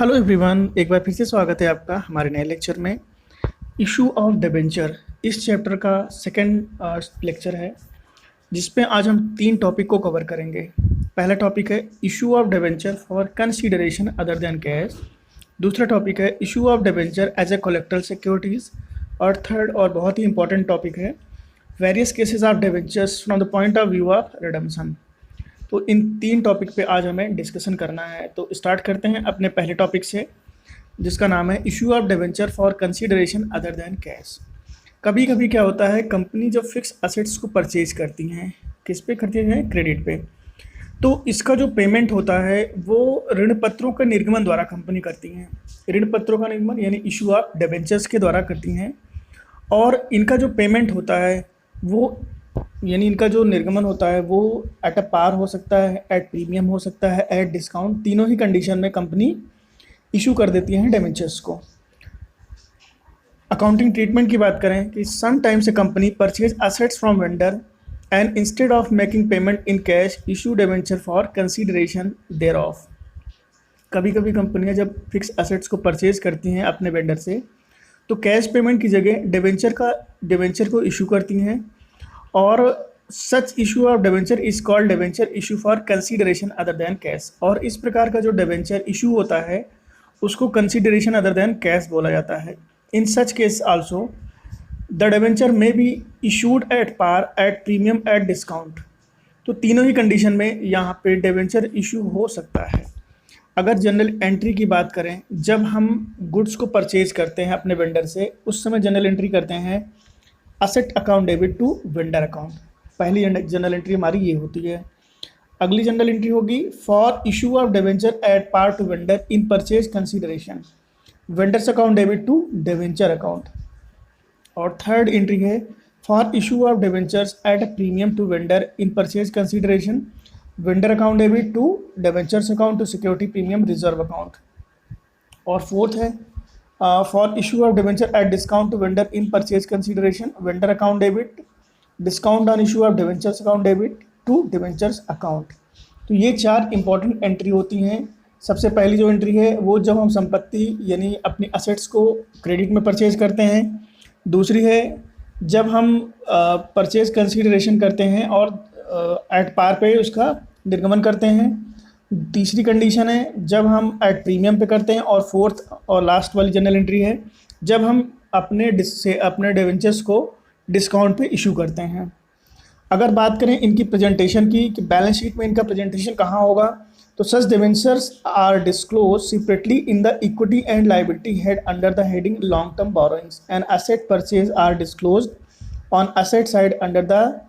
Hello everyone, एक बार फिर से स्वागत है आपका हमारे नए लेक्चर में। इशू ऑफ डिबेंचर इस चैप्टर का सेकंड लेक्चर है, जिसमें आज हम तीन टॉपिक को कवर करेंगे। पहला टॉपिक है issue of debenture for consideration other than cash. दूसरा टॉपिक है issue of debenture as a collateral securities. और थर्ड और बहुत ही इंपॉर्टेंट टॉपिक है various cases of debentures from the point of view of redemption. तो इन तीन टॉपिक पे आज हमें डिस्कशन करना है। तो स्टार्ट करते हैं अपने पहले टॉपिक से, जिसका नाम है issue of debenture for consideration other than cash. कभी कभी क्या होता है, कंपनी जब फिक्स असेट्स को परचेज करती हैं, किस पे करती हैं? क्रेडिट पे। तो इसका जो पेमेंट होता है वो ऋण पत्रों के निर्गमन द्वारा कंपनी करती हैं। ऋण पत्रों का निर्गमन यानी इशू ऑफ डिबेंचर्स के द्वारा करती हैं। और इनका जो पेमेंट होता है वो यानी इनका जो निर्गमन होता है वो एट अ पार हो सकता है, एट प्रीमियम हो सकता है, एट डिस्काउंट। तीनों ही कंडीशन में कंपनी इशू कर देती है डिबेंचर्स को। अकाउंटिंग ट्रीटमेंट की बात करें कि some times a company purchase assets from vendor and instead of making payment in cash issue debenture for consideration there of. कभी कभी कंपनियां जब फिक्स असेट्स को परचेज करती हैं अपने वेंडर से, तो कैश पेमेंट की जगह डिबेंचर को इशू करती हैं। और सच issue of debenture is called debenture issue for consideration other than cash. और इस प्रकार का जो डिबेंचर इशू होता है उसको कंसीडरेशन अदर देन कैश बोला जाता है। In such case also the debenture may be issued at par, at premium, at discount. तो तीनों ही कंडीशन में यहाँ पे डिबेंचर इशू हो सकता है। अगर जनरल एंट्री की बात करें, जब हम गुड्स को परचेज करते हैं अपने वेंडर से, उस समय जनरल एंट्री करते हैं asset account debit to vendor account. पहली जनरल एंट्री हमारी ये होती है। अगली जनरल एंट्री होगी for issue of debenture at par to vendor in purchase consideration, vendors account debit to debenture account. और थर्ड एंट्री है for issue of debentures at premium to vendor in purchase consideration, vendor account debit to debentures account to security premium reserve account. और fourth है for issue of debenture at discount to vendor in purchase consideration, vendor account debit, discount on issue of debentures account debit to debentures account. तो ये चार important entry होती हैं। सबसे पहली जो एंट्री है वो जब हम संपत्ति यानी अपनी असेट्स को क्रेडिट में परचेज करते हैं। दूसरी है जब हम परचेज कंसीडरेशन करते हैं और एट पार पे उसका निर्गमन करते हैं। तीसरी कंडीशन है जब हम एट प्रीमियम पे करते हैं। और फोर्थ और लास्ट वाली जनरल एंट्री है जब हम अपने डिबेंचर्स को डिस्काउंट पे इशू करते हैं। अगर बात करें इनकी प्रेजेंटेशन की कि बैलेंस शीट में इनका प्रेजेंटेशन कहाँ होगा, तो such debentures are disclose separately in the equity and liability head under the heading long term borrowings and asset purchase are disclose on asset side under the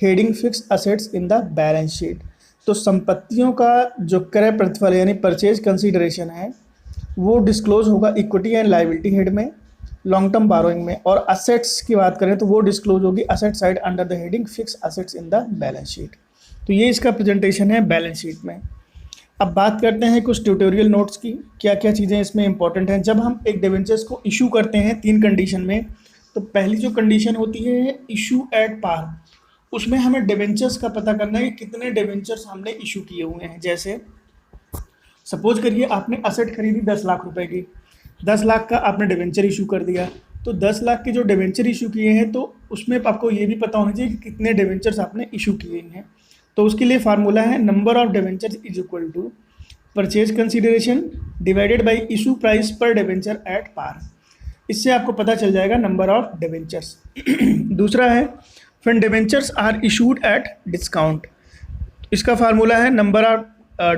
heading fixed assets in the balance sheet. तो संपत्तियों का जो क्रय प्रतिफल यानी purchase consideration है वो disclose होगा इक्विटी एंड लायबिलिटी हेड में, लॉन्ग टर्म बारोइंग में। और असेट्स की बात करें तो वो डिस्क्लोज होगी asset side under the heading fix assets in the balance sheet. तो ये इसका प्रेजेंटेशन है बैलेंस शीट में। अब बात करते हैं कुछ ट्यूटोरियल नोट्स की, क्या क्या चीज़ें इसमें इंपॉर्टेंट हैं। जब हम एक डिबेंचर्स को इशू करते हैं तीन कंडीशन में, तो पहली जो कंडीशन होती है इशू एट पार, उसमें हमें डिबेंचर्स का पता करना है कि कितने डिबेंचर्स हमने इशू किए हुए हैं। जैसे सपोज करिए आपने असेट खरीदी 10 लाख रुपए की, 10 लाख का आपने डिबेंचर इशू कर दिया। तो 10 लाख के जो डिबेंचर इशू किए हैं तो उसमें आपको ये भी पता होना चाहिए कि कितने डिबेंचर्स आपने इशू किए हैं। तो उसके लिए फार्मूला है number of debentures is equal to purchase consideration divided by issue price per debenture at par. इससे आपको पता चल जाएगा नंबर ऑफ डिबेंचर्स। दूसरा है when debentures are issued at discount, इसका फार्मूला है number of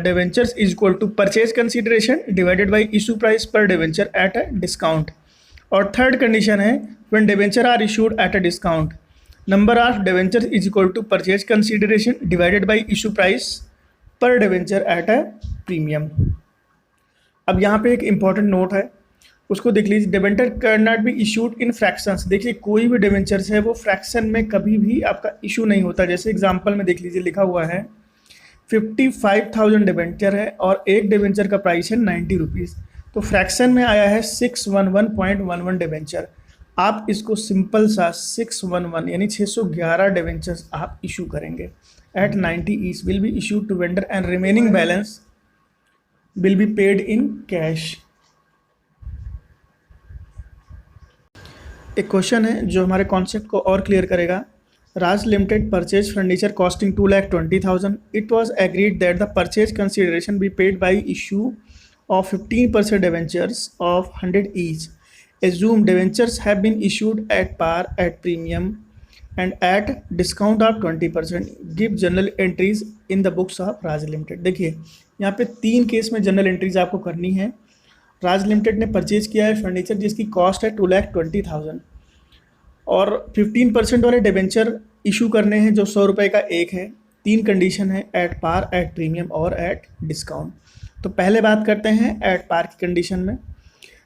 debentures is equal to purchase consideration divided by issue price per debenture eight a discount. और थर्ड कंडीशन है when debenture are issued at a discount, number of debentures is equal to purchase consideration divided by issue price per debenture eight a premium. अब यहाँ पे एक important note है, उसको देख लीजिए। Debenture can not be issued in fractions. देखिए कोई भी डिबेंचर्स है वो फ्रैक्शन में कभी भी आपका इशू नहीं होता। जैसे एग्जांपल में देख लीजिए, लिखा हुआ है 55,000 डिबेंचर है और एक डिबेंचर का प्राइस है 90 रुपीज़, तो फ्रैक्शन में आया है 611.11 डिबेंचर। आप इसको सिंपल सा 611 यानी 611 डिबेंचर्स आप इशू करेंगे at 90 each will be issued to vendor and remaining balance will be paid in cash. एक क्वेश्चन है जो हमारे कॉन्सेप्ट को और क्लियर करेगा। Raj limited purchase furniture costing 2,20,000. It was agreed that the purchase consideration be paid by issue of 15% debentures of 100 each. Assume debentures have been issued at par, at premium and at discount of 20%. Give journal entries in the books of Raj limited. देखिए यहाँ पे 3 case में general entries आपको करनी है। राज limited ने purchase किया है फर्नीचर जिसकी कॉस्ट है 2,20,000 और 15% वाले डिबेंचर इशू करने हैं जो 100 रुपये का एक है। 3 कंडीशन है, एट पार, एट प्रीमियम और एट डिस्काउंट। तो पहले बात करते हैं एट पार की कंडीशन में।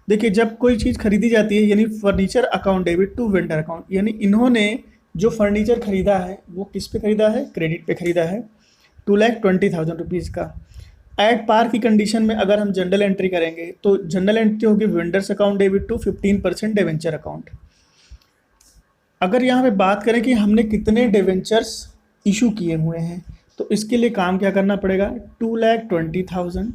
देखिए जब कोई चीज़ खरीदी जाती है यानी furniture account debit to vendor account, यानी इन्होंने जो फर्नीचर खरीदा है वो किस पे खरीदा है, क्रेडिट पे खरीदा है 2,20,000 रुपीज़ का। एट पार की कंडीशन में अगर हम जनरल एंट्री करेंगे तो जनरल एंट्री होगी vendors account debit to 15% debenture account. अगर यहाँ पे बात करें कि हमने कितने डिवेंचर्स इशू किए हुए हैं तो इसके लिए काम क्या करना पड़ेगा, 2,20,000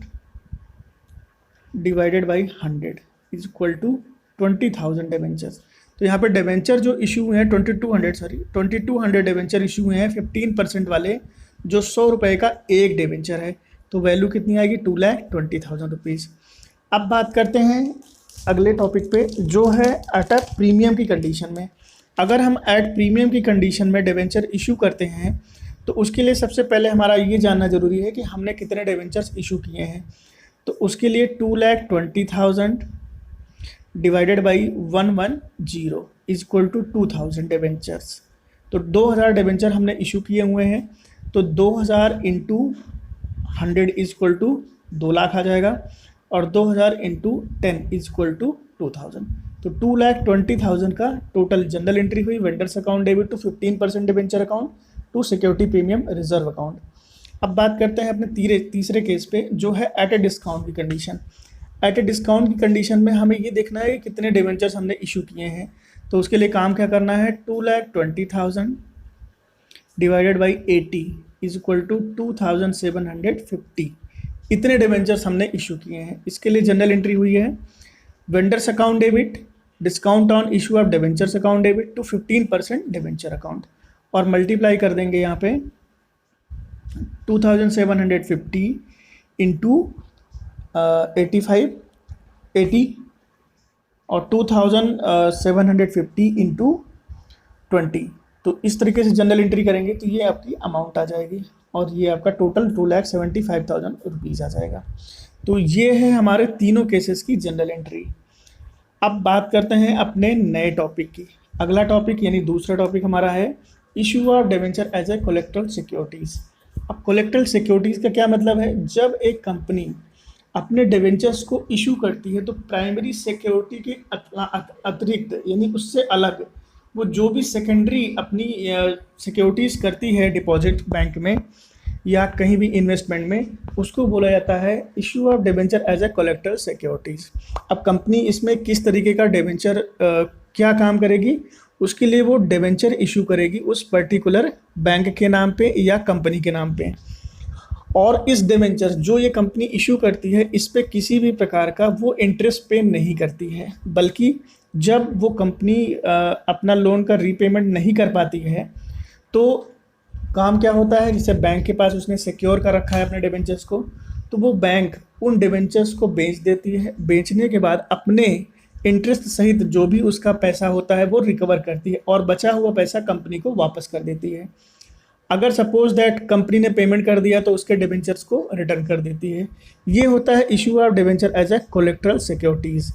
divided by 100 is equal to 20,000 debentures. तो यहाँ पे डिवेंचर जो इशू हुए हैं 2200 डिवेंचर इशू हुए हैं 15% वाले जो 100 रुपये का एक डिवेंचर है। तो वैल्यू कितनी आएगी, 2,20,000 रुपीज़। अब बात करते हैं अगले टॉपिक पे जो है एट प्रीमियम की कंडीशन में। अगर हम एट प्रीमियम की कंडीशन में डिवेंचर इशू करते हैं तो उसके लिए सबसे पहले हमारा ये जानना ज़रूरी है कि हमने कितने डिवेंचर्स इशू किए हैं। तो उसके लिए 2,20,000 divided by 110 is equal to 2,000 debentures. तो 2,000 डिवेंचर हमने इशू किए हुए हैं तो 2,000 into 100 is equal to 2 lakh आ जाएगा और 2,000 इंटू 10 इज इक्वल टू 2,000। तो 2,20,000 का टोटल जनरल एंट्री हुई vendors account debit to 15% debenture account to security premium reserve account. अब बात करते हैं अपने तीसरे केस पे जो है एट ए डिस्काउंट की कंडीशन। एट ए डिस्काउंट की कंडीशन में हमें ये देखना है कि कितने डिवेंचर्स हमने इशू किए हैं। तो उसके लिए काम क्या करना है, 2,20,000 divided by 80 is equal to 2,750। इतने डिवेंचर्स हमने इशू किए हैं। इसके लिए जनरल एंट्री हुई है vendors account debit discount on issue of debentures account debit to 15% debenture account और मल्टीप्लाई कर देंगे यहाँ पे 2,750 इंटू 80 और 2,750 इंटू 20। तो इस तरीके से जनरल एंट्री करेंगे तो ये आपकी अमाउंट आ जाएगी और ये आपका टोटल 2,75,000 रुपीज़ आ जाएगा। तो ये है हमारे तीनों केसेस की जनरल एंट्री। अब बात करते हैं अपने नए टॉपिक की। अगला टॉपिक यानी दूसरा टॉपिक हमारा है issue of debenture as a collateral securities. अब कोलेक्ट्रल सिक्योरिटीज़ का क्या मतलब है, जब एक कंपनी अपने डिवेंचर्स को इशू करती है तो प्राइमरी सिक्योरिटी के अतिरिक्त यानी उससे अलग वो जो भी सेकेंडरी अपनी सिक्योरिटीज़ करती है डिपॉजिट बैंक में या कहीं भी इन्वेस्टमेंट में, उसको बोला जाता है issue of debenture as a collateral securities. अब कंपनी इसमें किस तरीके का डिवेंचर क्या काम करेगी, उसके लिए वो डिवेंचर इशू करेगी उस पर्टिकुलर बैंक के नाम पे या कंपनी के नाम पे। और इस डिवेंचर जो ये कंपनी इशू करती है इस पे किसी भी प्रकार का वो इंटरेस्ट पे नहीं करती है, बल्कि जब वो कंपनी अपना लोन का रीपेमेंट नहीं कर पाती है तो काम क्या होता है, जैसे बैंक के पास उसने सिक्योर कर रखा है अपने डिवेंचर्स को, तो वो बैंक उन डिवेंचर्स को बेच देती है। बेचने के बाद अपने इंटरेस्ट सहित जो भी उसका पैसा होता है वो रिकवर करती है और बचा हुआ पैसा कंपनी को वापस कर देती है। अगर सपोज दैट कंपनी ने पेमेंट कर दिया तो उसके डिवेंचर्स को रिटर्न कर देती है। ये होता है issue of debenture as a collateral securities.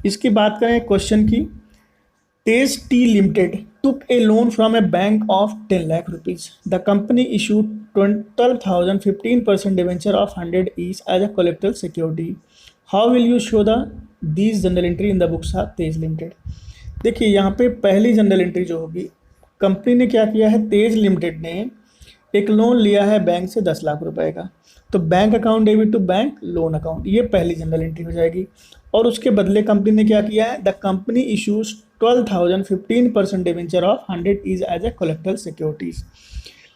इसकी बात करें क्वेश्चन की, Tej T limited took a loan from a bank of 10 lakh rupees. The company issued 12,000 15% debenture of 100 each as a collateral security. How will you show these journal entry in the books of Tej limited. देखिए यहाँ पे पहली journal entry जो होगी, company ने क्या किया है, तेज लिमिटेड ने एक लोन लिया है बैंक से 10 लाख रुपए का, तो bank account debit to bank loan account, ये पहली जनरल एंट्री हो जाएगी। और उसके बदले कंपनी ने क्या किया है, the company issues 12,000 15% debenture of 100 is as a collateral securities.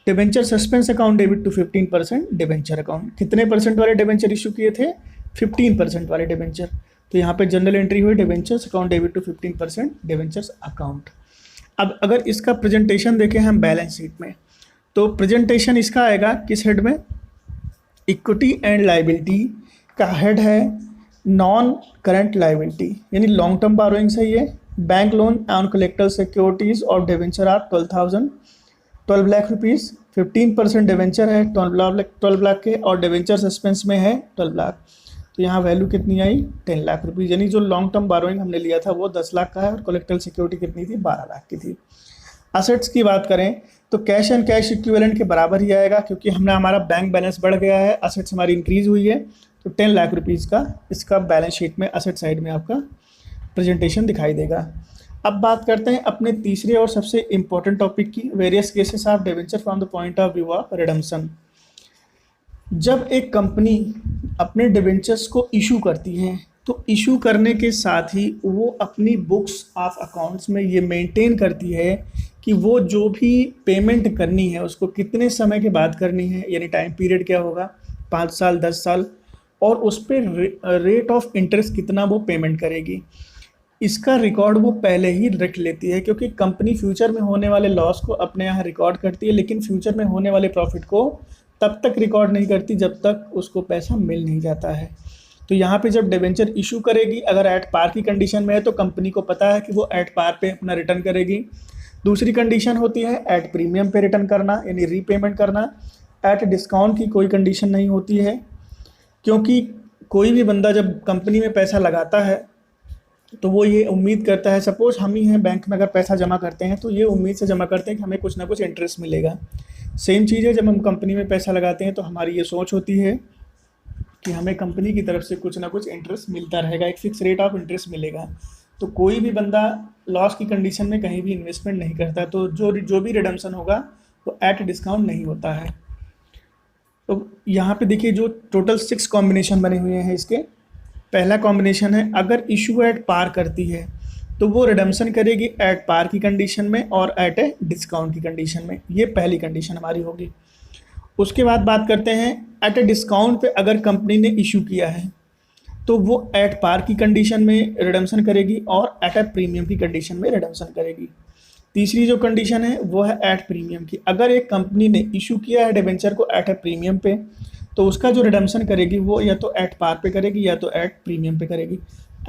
Debenture suspense account debit to 15% debenture account. कितने परसेंट वाले डिवेंचर इशू किए थे, 15% वाले डिबेंचर। तो यहाँ पे जनरल एंट्री हुई debentures account debit to 15% debentures account. अब अगर इसका प्रेजेंटेशन देखें हम बैलेंस शीट में, तो प्रेजेंटेशन इसका आएगा किस हेड में, इक्विटी एंड लाइबिलिटी का हेड है नॉन करंट लाइबिलिटी, यानी लॉन्ग टर्म बोरोइंग्स है ये। Bank loan on collateral securities और debenture are 12 lakh rupees, 15% debenture है 12 लाख के, और डिवेंचर सस्पेंस में है 12 लाख। तो यहाँ वैल्यू कितनी आई 10 लाख रुपीज़, यानी जो लॉन्ग टर्म बोरोइंग हमने लिया था वो 10 लाख का है और कलेक्टर सिक्योरिटी कितनी थी 12 लाख की थी। असेट्स की बात करें तो कैश एंड कैश इक्विवेलेंट के बराबर ही आएगा, क्योंकि हमारा बैंक बैलेंस बढ़ गया है, असेट्स हमारी इंक्रीज हुई है, तो 10 लाख रुपीज़ का इसका बैलेंस शीट में असेट साइड में आपका प्रेजेंटेशन दिखाई देगा। अब बात करते हैं अपने तीसरे और सबसे इंपॉर्टेंट टॉपिक की, various cases of debenture from the point of view of redemption. जब एक कंपनी अपने डिवेंचर्स को इशू करती है तो इशू करने के साथ ही वो अपनी बुक्स ऑफ अकाउंट्स में ये मेंटेन करती है कि वो जो भी पेमेंट करनी है उसको कितने समय के बाद करनी है, यानी टाइम पीरियड क्या होगा, 5 साल 10 साल, और उस पर रेट ऑफ इंटरेस्ट कितना वो पेमेंट करेगी। इसका रिकॉर्ड वो पहले ही रख लेती है, क्योंकि कंपनी फ्यूचर में होने वाले लॉस को अपने यहाँ रिकॉर्ड करती है, लेकिन फ्यूचर में होने वाले प्रॉफिट को तब तक रिकॉर्ड नहीं करती जब तक उसको पैसा मिल नहीं जाता है। तो यहाँ पे जब डिवेंचर इशू करेगी, अगर एट पार की कंडीशन में है तो कंपनी को पता है कि वो एट पार पे अपना रिटर्न करेगी। दूसरी कंडीशन होती है एट प्रीमियम पे रिटर्न करना, यानी रीपेमेंट करना। एट डिस्काउंट की कोई कंडीशन नहीं होती है, क्योंकि कोई भी बंदा जब कंपनी में पैसा लगाता है तो वो ये उम्मीद करता है, सपोज हम ही हैं बैंक में अगर पैसा जमा करते हैं तो ये उम्मीद से जमा करते हैं कि हमें कुछ ना कुछ इंटरेस्ट मिलेगा। सेम चीज़ है, जब हम कंपनी में पैसा लगाते हैं तो हमारी ये सोच होती है कि हमें कंपनी की तरफ से कुछ ना कुछ इंटरेस्ट मिलता रहेगा, एक फिक्स रेट ऑफ इंटरेस्ट मिलेगा। तो कोई भी बंदा लॉस की कंडीशन में कहीं भी इन्वेस्टमेंट नहीं करता, तो जो भी रिडम्पशन होगा वो एट डिस्काउंट नहीं होता है। तो यहाँ पे देखिए जो टोटल 6 कॉम्बिनेशन बने हुए हैं इसके। पहला कॉम्बिनेशन है अगर इशू एट पार करती है तो वो रिडम्पशन करेगी एट पार की कंडीशन में और एट ए डिस्काउंट की कंडीशन में, ये पहली कंडीशन हमारी होगी। उसके बाद बात करते हैं एट ए डिस्काउंट पे अगर कंपनी ने इशू किया है तो वो एट पार की कंडीशन में रिडम्पशन करेगी और एट ए प्रीमियम की कंडीशन में रिडम्पशन करेगी। तीसरी जो कंडीशन है वो है एट प्रीमियम की। अगर एक कंपनी ने इशू किया है डिबेंचर को एट ए प्रीमियम पे तो उसका जो रिडम्पशन करेगी वो या तो एट पार पे करेगी या तो एट प्रीमियम पे करेगी।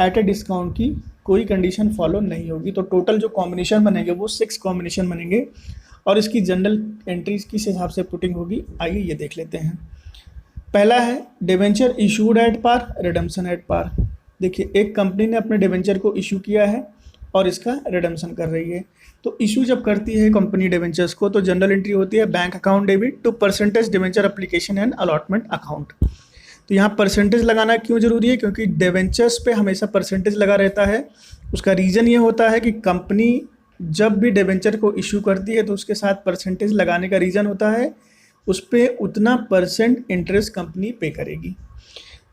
एट ए डिस्काउंट की कोई कंडीशन फॉलो नहीं होगी। तो टोटल जो कॉम्बिनेशन बनेंगे वो 6 कॉम्बिनेशन बनेंगे और इसकी जनरल एंट्रीज किस हिसाब से पुटिंग होगी आइए ये देख लेते हैं। पहला है debenture issued at par, redemption at par. देखिए एक कंपनी ने अपने डिबेंचर को इशू किया है और इसका रिडम्पशन कर रही है। तो इशू जब करती है कंपनी डिबेंचर्स को तो जनरल एंट्री होती है bank account debit to percentage debenture application and allotment account. तो यहाँ परसेंटेज लगाना क्यों ज़रूरी है, क्योंकि डिबेंचर्स पे हमेशा परसेंटेज लगा रहता है। उसका रीज़न ये होता है कि कंपनी जब भी डिबेंचर को इशू करती है तो उसके साथ परसेंटेज लगाने का रीज़न होता है उस पर उतना % इंटरेस्ट कंपनी पे करेगी।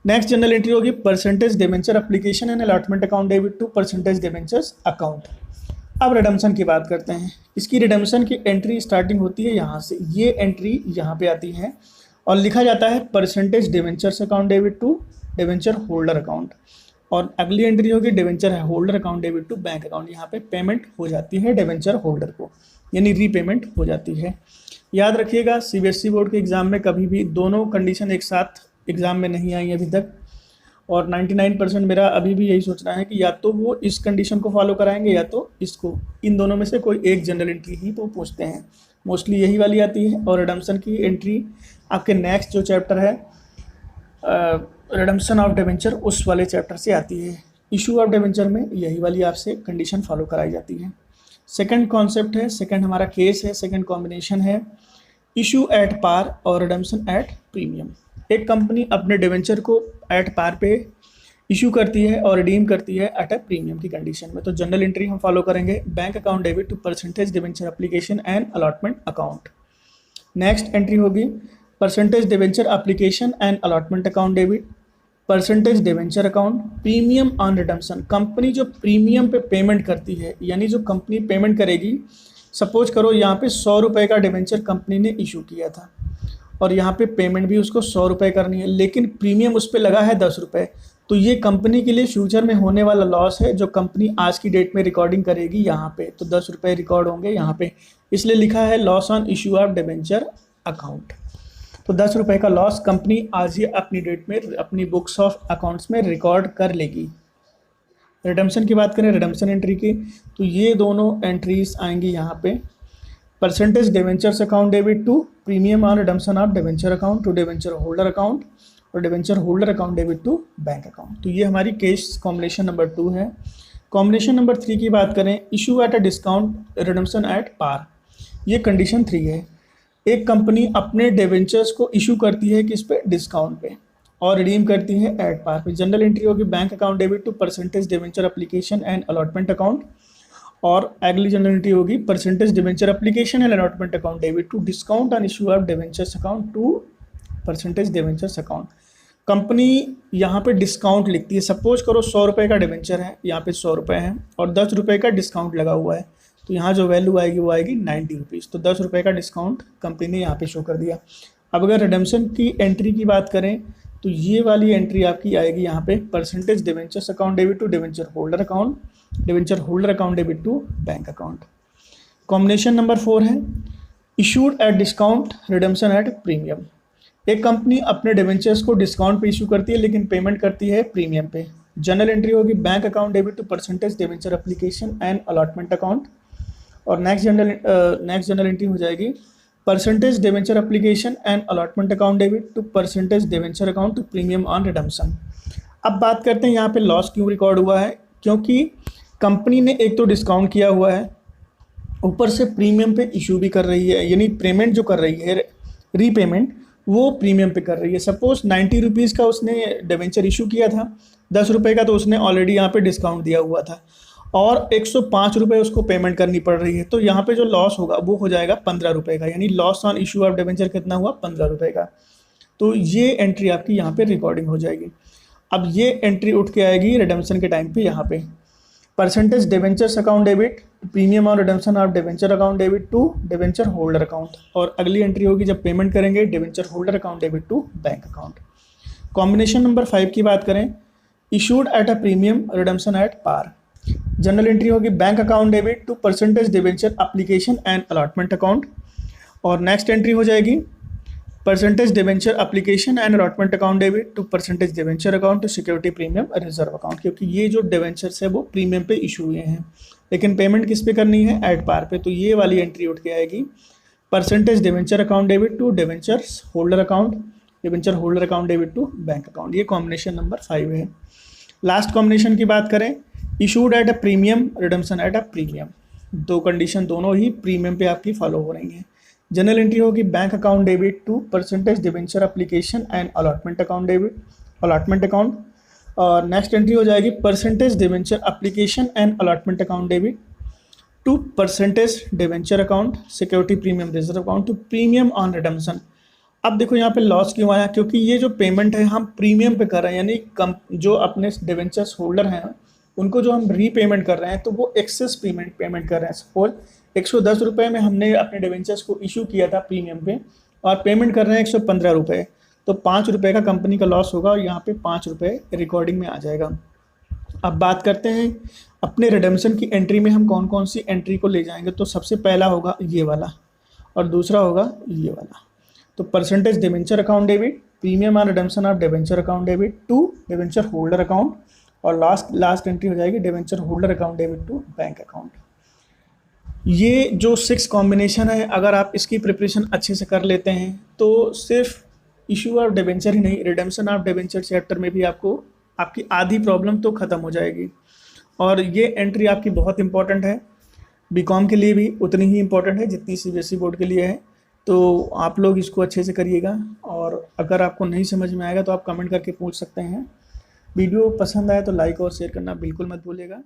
नेक्स्ट जनरल एंट्री होगी percentage debenture application and allotment account debit to percentage debentures account. अब रिडम्पशन की बात करते हैं। इसकी रिडम्पशन की एंट्री स्टार्टिंग होती है यहाँ से, ये एंट्री यहाँ पे आती है और लिखा जाता है percentage debentures account debit to debenture holder account. और अगली एंट्री होगी डिबेंचर है holder account debit to bank account. यहाँ पे पेमेंट हो जाती है डिबेंचर होल्डर को, यानी रीपेमेंट हो जाती है। याद रखिएगा सीबीएसई बोर्ड के एग्ज़ाम में कभी भी दोनों कंडीशन एक साथ एग्ज़ाम में नहीं आई अभी तक, और 99% मेरा अभी भी यही सोचना है कि या तो वो इस कंडीशन को फॉलो कराएंगे या तो इसको, इन दोनों में से कोई एक जनरल एंट्री ही वो पूछते हैं। मोस्टली यही वाली आती है। और रिडम्पशन की एंट्री आपके नेक्स्ट जो चैप्टर है रिडम्पशन ऑफ डिबेंचर उस वाले चैप्टर से आती है। इशू ऑफ डिबेंचर में यही वाली आपसे कंडीशन फॉलो कराई जाती है। सेकंड कॉन्सेप्ट है, सेकंड हमारा केस है, सेकंड कॉम्बिनेशन है इशू एट पार और रिडम्पशन एट प्रीमियम। एक कंपनी अपने डिबेंचर को एट पार पे इशू करती है और रिडीम करती है एट ए प्रीमियम की कंडीशन में। तो जनरल एंट्री हम फॉलो करेंगे bank account debit to percentage debenture application and allotment account. Next entry होगी percentage debenture application and allotment account debit, percentage debenture account, premium on redemption. Company जो premium पे payment करती है, यानी जो company payment करेगी, suppose करो यहाँ पे 100 रुपये का डिबेंचर कंपनी ने इशू किया था और यहाँ पे पेमेंट भी उसको 100 रुपये करनी है, लेकिन प्रीमियम उस पर लगा है 10 रुपये। तो ये कंपनी के लिए फ्यूचर में होने वाला लॉस है, जो कंपनी आज की डेट में रिकॉर्डिंग करेगी यहाँ पे, तो 10 रुपये रिकॉर्ड होंगे यहाँ पे, इसलिए लिखा है loss on issue of debenture account. तो 10 रुपये का लॉस कंपनी आज ही अपनी डेट में अपनी बुक्स ऑफ अकाउंट्स में रिकॉर्ड कर लेगी। रिडम्पशन की बात करें, रिडम्पशन एंट्री की, तो ये दोनों एंट्रीज आएंगी यहाँ पे। Percentage debentures account debit to premium on redemption of debenture account to debenture holder account, और debenture holder account debit to bank account. तो ये हमारी केस कॉम्बिनेशन नंबर 2 है। कॉम्बिनेशन नंबर 3 की बात करें, issue at a discount redemption at par. ये condition 3 है। एक कंपनी अपने डिवेंचर्स को इशू करती है किस पे, डिस्काउंट पे, और रिडीम करती है एट पार पे। जनरल एंट्री होगी bank account debit to percentage debenture application and allotment account, और अगली जनरल एंट्री होगी percentage debenture application and allotment account debit to discount on issue of debentures account to percentage debentures account. Company यहाँ पे discount लिखती है। Suppose करो 100 रुपये का डिवेंचर है, यहाँ पे 100 रुपये है और 10 रुपये का डिस्काउंट लगा हुआ है, तो यहाँ जो वैल्यू आएगी वो आएगी 90 रुपीज़। तो 10 रुपये का डिस्काउंट कंपनी ने यहाँ पे शो कर दिया। अब अगर रिडेम्पशन की एंट्री की बात करें, तो ये वाली एंट्री आपकी आएगी यहाँ पे percentage debentures account debit to debenture holder account, debenture holder account debit to bank account. Combination number 4 है issued at discount redemption at premium. एक कंपनी अपने डिवेंचर्स को डिस्काउंट पे इशू करती है, लेकिन पेमेंट करती है प्रीमियम पे। जनरल एंट्री होगी bank account debit to percentage debenture application and allotment account, और नेक्स्ट जनरल एंट्री हो जाएगी percentage debenture application and allotment account debit to percentage debenture account to premium on redemption. अब बात करते हैं यहाँ पे लॉस क्यों रिकॉर्ड हुआ है, क्योंकि कंपनी ने एक तो डिस्काउंट किया हुआ है, ऊपर से प्रीमियम पे इशू भी कर रही है, यानी पेमेंट जो कर रही है रीपेमेंट वो प्रीमियम पे कर रही है। सपोज 90 रुपीज़ का उसने डिवेंचर इशू किया था, 10 रुपये का तो उसने ऑलरेडी यहाँ पे डिस्काउंट दिया हुआ था, और 105 रुपये उसको पेमेंट करनी पड़ रही है। तो यहाँ पे जो लॉस होगा वो हो जाएगा 15 रुपये का, यानी loss on issue of debenture कितना हुआ, 15 रुपये का। तो ये एंट्री आपकी यहाँ पे रिकॉर्डिंग हो जाएगी। अब ये एंट्री उठ के आएगी रिडेम्पशन के टाइम पे यहाँ पे percentage debentures account debit premium और redemption of debenture account debit to debenture holder account, और अगली एंट्री होगी जब पेमेंट करेंगे debenture holder account debit to bank account. Combination number 5 की बात करें, issued at a premium redemption at par. Journal entry होगी bank account debit to percentage debenture application and allotment account, और नेक्स्ट एंट्री हो जाएगी percentage debenture application and allotment account debit to percentage debenture account to security premium reserve account, क्योंकि ये जो debentures है वो premium पे इशू हुए हैं, लेकिन पेमेंट किस पे करनी है, एट पार पे। तो ये वाली एंट्री उठ के आएगी percentage debenture account debit to debentures holder account, debenture holder account debit to bank account. ये कॉम्बिनेशन नंबर 5 है। लास्ट कॉम्बिनेशन की बात करें, issued at a premium redemption at a premium. दो कंडीशन दोनों ही प्रीमियम पे आपकी फॉलो हो रही हैं। जनरल एंट्री होगी bank account debit to percentage debenture application and allotment account debit allotment account, और नेक्स्ट एंट्री हो जाएगी percentage debenture application and allotment account debit to percentage debenture account security premium reserve account to premium on redemption. अब देखो यहाँ पे loss क्यों आया, क्योंकि ये जो पेमेंट है हम प्रीमियम पे कर रहे हैं, यानी जो अपने डिवेंचर्स होल्डर हैं उनको जो हम रीपेमेंट कर रहे हैं तो वो एक्सेस पेमेंट कर रहे हैं। सपोज 110 रुपये में हमने अपने डिवेंचर्स को इशू किया था प्रीमियम पे, और पेमेंट कर रहे हैं 115 रुपये, तो 5 रुपये का कंपनी का लॉस होगा, और यहाँ पे 5 रुपये रिकॉर्डिंग में आ जाएगा। अब बात करते हैं अपने रिडेम्पशन की एंट्री में हम कौन कौन सी एंट्री को ले जाएंगे। तो सबसे पहला होगा ये वाला, और दूसरा होगा ये वाला। तो percentage debenture account debit premium और redemption of debenture account debit to debenture holder account, और लास्ट एंट्री हो जाएगी debenture holder account debit to bank account. ये जो 6 कॉम्बिनेशन है, अगर आप इसकी प्रिपरेशन अच्छे से कर लेते हैं तो सिर्फ इशू ऑफ डिवेंचर ही नहीं, रिडेम्पशन ऑफ डिवेंचर चैप्टर में भी आपको आपकी आधी प्रॉब्लम तो ख़त्म हो जाएगी। और ये एंट्री आपकी बहुत इंपॉर्टेंट है, बीकॉम के लिए भी उतनी ही इंपॉर्टेंट है जितनी सीबीएसई बोर्ड के लिए है। तो आप लोग इसको अच्छे से करिएगा, और अगर आपको नहीं समझ में आएगा तो आप कमेंट करके पूछ सकते हैं। वीडियो पसंद आए तो लाइक और शेयर करना बिल्कुल मत भूलिएगा।